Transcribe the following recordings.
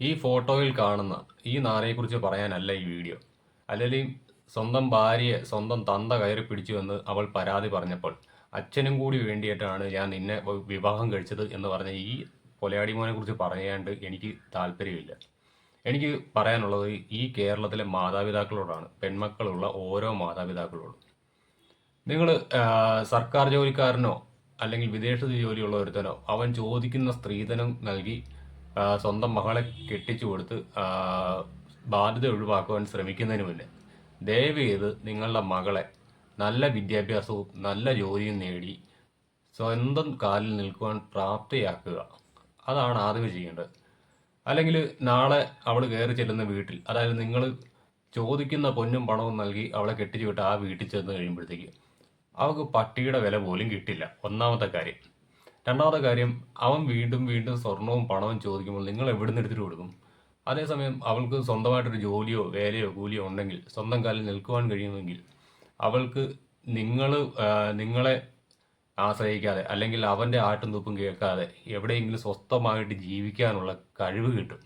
ഈ ഫോട്ടോയിൽ കാണുന്ന ഈ നാരയെക്കുറിച്ച് പറയാനല്ല ഈ വീഡിയോ. അല്ലെങ്കിൽ സ്വന്തം ഭാര്യയെ സ്വന്തം തന്ത കയറി പിടിച്ചു എന്ന് അവൾ പരാതി പറഞ്ഞപ്പോൾ അച്ഛനും കൂടി വേണ്ടിയിട്ടാണ് ഞാൻ നിന്നെ വിവാഹം കഴിച്ചത് എന്ന് പറഞ്ഞ ഈ കൊലയാടി മോനെ കുറിച്ച് പറയാണ്ട് എനിക്ക് താല്പര്യമില്ല. എനിക്ക് പറയാനുള്ളത് ഈ കേരളത്തിലെ മാതാപിതാക്കളോടാണ്, പെൺമക്കളുള്ള ഓരോ മാതാപിതാക്കളോടും. നിങ്ങൾ സർക്കാർ ജോലിക്കാരനോ അല്ലെങ്കിൽ വിദേശത്ത് ജോലിയുള്ള ഒരുത്തനോ അവൻ ചോദിക്കുന്ന സ്ത്രീധനം നൽകി സ്വന്തം മകളെ കെട്ടിച്ചു കൊടുത്ത് ബാധ്യത ഒഴിവാക്കുവാൻ ശ്രമിക്കുന്നതിന് മുന്നേ ദയവ് ചെയ്ത് നിങ്ങളുടെ മകളെ നല്ല വിദ്യാഭ്യാസവും നല്ല ജോലിയും നേടി സ്വന്തം കാലിൽ നിൽക്കുവാൻ പ്രാപ്തിയാക്കുക. അതാണ് ആദ്യമേ ചെയ്യേണ്ടത്. അല്ലെങ്കിൽ നാളെ അവൾ കയറി ചെല്ലുന്ന വീട്ടിൽ, അതായത് നിങ്ങൾ ചോദിക്കുന്ന പൊന്നും പണവും നൽകി അവളെ കെട്ടിച്ചു വിട്ട് ആ വീട്ടിൽ ചെന്ന് കഴിയുമ്പോഴത്തേക്ക് അവൾക്ക് പട്ടിയുടെ വില പോലും കിട്ടില്ല. ഒന്നാമത്തെ കാര്യം. രണ്ടാമത്തെ കാര്യം, അവൻ വീണ്ടും വീണ്ടും സ്വർണവും പണവും ചോദിക്കുമ്പോൾ നിങ്ങൾ എവിടെ നിന്ന് എടുത്തിട്ട് കൊടുക്കും? അതേസമയം അവൾക്ക് സ്വന്തമായിട്ടൊരു ജോലിയോ വേലയോ കൂലിയോ ഉണ്ടെങ്കിൽ, സ്വന്തം കാലിൽ നിൽക്കുവാൻ കഴിയുമെങ്കിൽ അവൾക്ക് നിങ്ങളെ ആശ്രയിക്കാതെ അല്ലെങ്കിൽ അവൻ്റെ ആട്ടും തുപ്പും കേൾക്കാതെ എവിടെയെങ്കിലും സ്വസ്ഥമായിട്ട് ജീവിക്കാനുള്ള കഴിവ് കിട്ടും,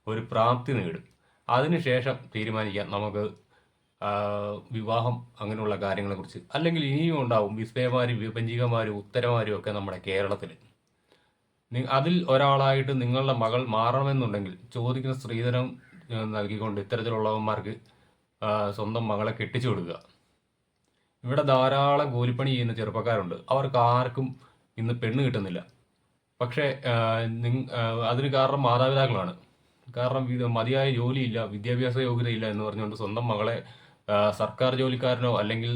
ഒരു പ്രാപ്തി നേടും. അതിനുശേഷം തീരുമാനിക്കാം നമുക്ക് വിവാഹം അങ്ങനെയുള്ള കാര്യങ്ങളെക്കുറിച്ച്. അല്ലെങ്കിൽ ഇനിയും ഉണ്ടാവും വിസ്മയമാരും വിഭജികമാരും ഉത്തരമാരും ഒക്കെ നമ്മുടെ കേരളത്തിൽ. അതിൽ ഒരാളായിട്ട് നിങ്ങളുടെ മകൾ മാറണമെന്നുണ്ടെങ്കിൽ ചോദിക്കുന്ന സ്ത്രീധനം നൽകിക്കൊണ്ട് ഇത്തരത്തിലുള്ളവന്മാർക്ക് സ്വന്തം മകളെ കെട്ടിച്ചു കൊടുക്കുക. ഇവിടെ ധാരാളം കൂലിപ്പണി ചെയ്യുന്ന ചെറുപ്പക്കാരുണ്ട്. അവർക്ക് ആർക്കും ഇന്ന് പെണ്ണ് കിട്ടുന്നില്ല. പക്ഷേ അതിന് കാരണം മാതാപിതാക്കളാണ്. കാരണം മതിയായ ജോലിയില്ല, വിദ്യാഭ്യാസ യോഗ്യതയില്ല എന്ന് പറഞ്ഞുകൊണ്ട് സ്വന്തം മകളെ സർക്കാർ ജോലിക്കാരനോ അല്ലെങ്കിൽ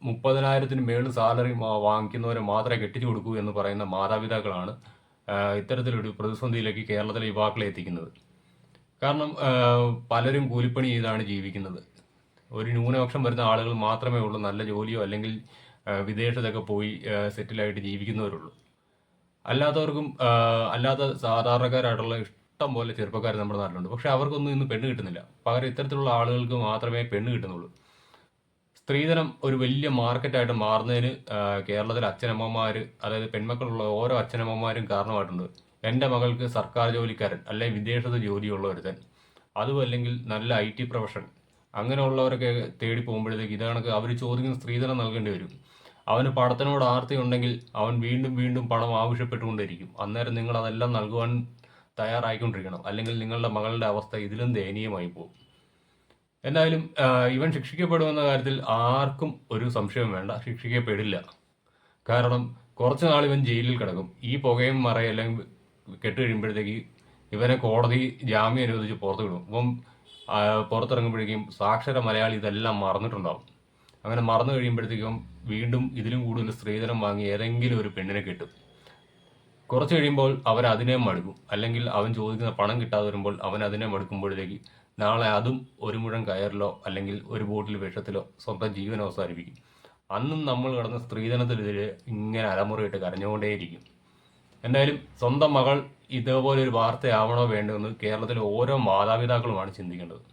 30,000-ന് മേളിൽ സാലറി വാങ്ങിക്കുന്നവരെ മാത്രമേ കെട്ടിച്ചു കൊടുക്കൂ എന്ന് പറയുന്ന മാതാപിതാക്കളാണ് ഇത്തരത്തിലൊരു പ്രതിസന്ധിയിലേക്ക് കേരളത്തിലെ യുവാക്കളെ എത്തിക്കുന്നത്. കാരണം പലരും കൂലിപ്പണി ചെയ്താണ് ജീവിക്കുന്നത്. ഒരു ന്യൂനപക്ഷം വരുന്ന ആളുകൾ മാത്രമേ ഉള്ളൂ നല്ല ജോലിയോ അല്ലെങ്കിൽ വിദേശത്തൊക്കെ പോയി സെറ്റിലായിട്ട് ജീവിക്കുന്നവരുള്ളൂ. അല്ലാത്തവർക്കും അല്ലാത്ത സാധാരണക്കാരായിട്ടുള്ള ഇഷ്ടം പോലെ ചെറുപ്പക്കാർ നമ്മുടെ നാട്ടിലുണ്ട്. പക്ഷെ അവർക്കൊന്നും ഇന്ന് പെണ്ണ് കിട്ടുന്നില്ല. പകരം ഇത്തരത്തിലുള്ള ആളുകൾക്ക് മാത്രമേ പെണ്ണ് കിട്ടുന്നുള്ളൂ. സ്ത്രീധനം ഒരു വലിയ മാർക്കറ്റായിട്ട് മാറുന്നതിന് കേരളത്തിലെ അച്ഛനമ്മമാർ, അതായത് പെൺമക്കളുള്ള ഓരോ അച്ഛനമ്മമാരും കാരണമായിട്ടുണ്ട്. എൻ്റെ മകൾക്ക് സർക്കാർ ജോലിക്കാരൻ അല്ലെങ്കിൽ വിദേശത്ത് ജോലിയുള്ള ഒരുത്തൻ, അതും അല്ലെങ്കിൽ നല്ല IT പ്രൊഫഷൻ അങ്ങനെയുള്ളവരൊക്കെ തേടി പോകുമ്പോഴത്തേക്ക് ഇതാണൊക്കെ അവർ ചോദിക്കുന്ന സ്ത്രീധനം നൽകേണ്ടി വരും. അവന് പണത്തിനോട് ആർത്തി ഉണ്ടെങ്കിൽ അവൻ വീണ്ടും വീണ്ടും പണം ആവശ്യപ്പെട്ടുകൊണ്ടിരിക്കും. അന്നേരം നിങ്ങൾ അതെല്ലാം നൽകുവാൻ തയ്യാറായിക്കൊണ്ടിരിക്കണം. അല്ലെങ്കിൽ നിങ്ങളുടെ മകളുടെ അവസ്ഥ ഇതിലും ദയനീയമായി പോകും. എന്തായാലും ഇവൻ ശിക്ഷിക്കപ്പെടുമെന്ന കാര്യത്തിൽ ആർക്കും ഒരു സംശയം വേണ്ട. ശിക്ഷിക്കപ്പെടില്ല. കാരണം കുറച്ച് നാൾ ഇവൻ ജയിലിൽ കിടക്കും. ഈ പുകയും മറയെല്ലാം കെട്ട് കഴിയുമ്പോഴത്തേക്ക് ഇവനെ കോടതി ജാമ്യം അനുവദിച്ച് പുറത്തു വിടും. ഇപ്പം പുറത്തിറങ്ങുമ്പോഴേക്കും സാക്ഷര മലയാളി ഇതെല്ലാം മറന്നിട്ടുണ്ടാവും. അങ്ങനെ മറന്നു കഴിയുമ്പോഴത്തേക്കും വീണ്ടും ഇതിലും കൂടുതൽ സ്ത്രീധനം വാങ്ങി ഏതെങ്കിലും ഒരു പെണ്ണിനെ കിട്ടും. കുറച്ച് കഴിയുമ്പോൾ അവരതിനെ മടുക്കും. അല്ലെങ്കിൽ അവൻ ചോദിക്കുന്ന പണം കിട്ടാതെ വരുമ്പോൾ അവൻ അതിനെ മടുക്കുമ്പോഴത്തേക്ക് നാളെ അതും ഒരു മുഴം കയറിലോ അല്ലെങ്കിൽ ഒരു ബോട്ടിൽ വിഷത്തിലോ സ്വന്തം ജീവൻ അവസാനിപ്പിക്കും. അന്നും നമ്മൾ കിടന്ന സ്ത്രീധനത്തിനെതിരെ ഇങ്ങനെ അലമുറയിട്ട് കരഞ്ഞുകൊണ്ടേയിരിക്കും. എന്തായാലും സ്വന്തം മകൾ ഇതേപോലെ ഒരു വാർത്തയാവണോ വേണ്ടതെന്ന് കേരളത്തിലെ ഓരോ മാതാപിതാക്കളുമാണ് ചിന്തിക്കേണ്ടത്.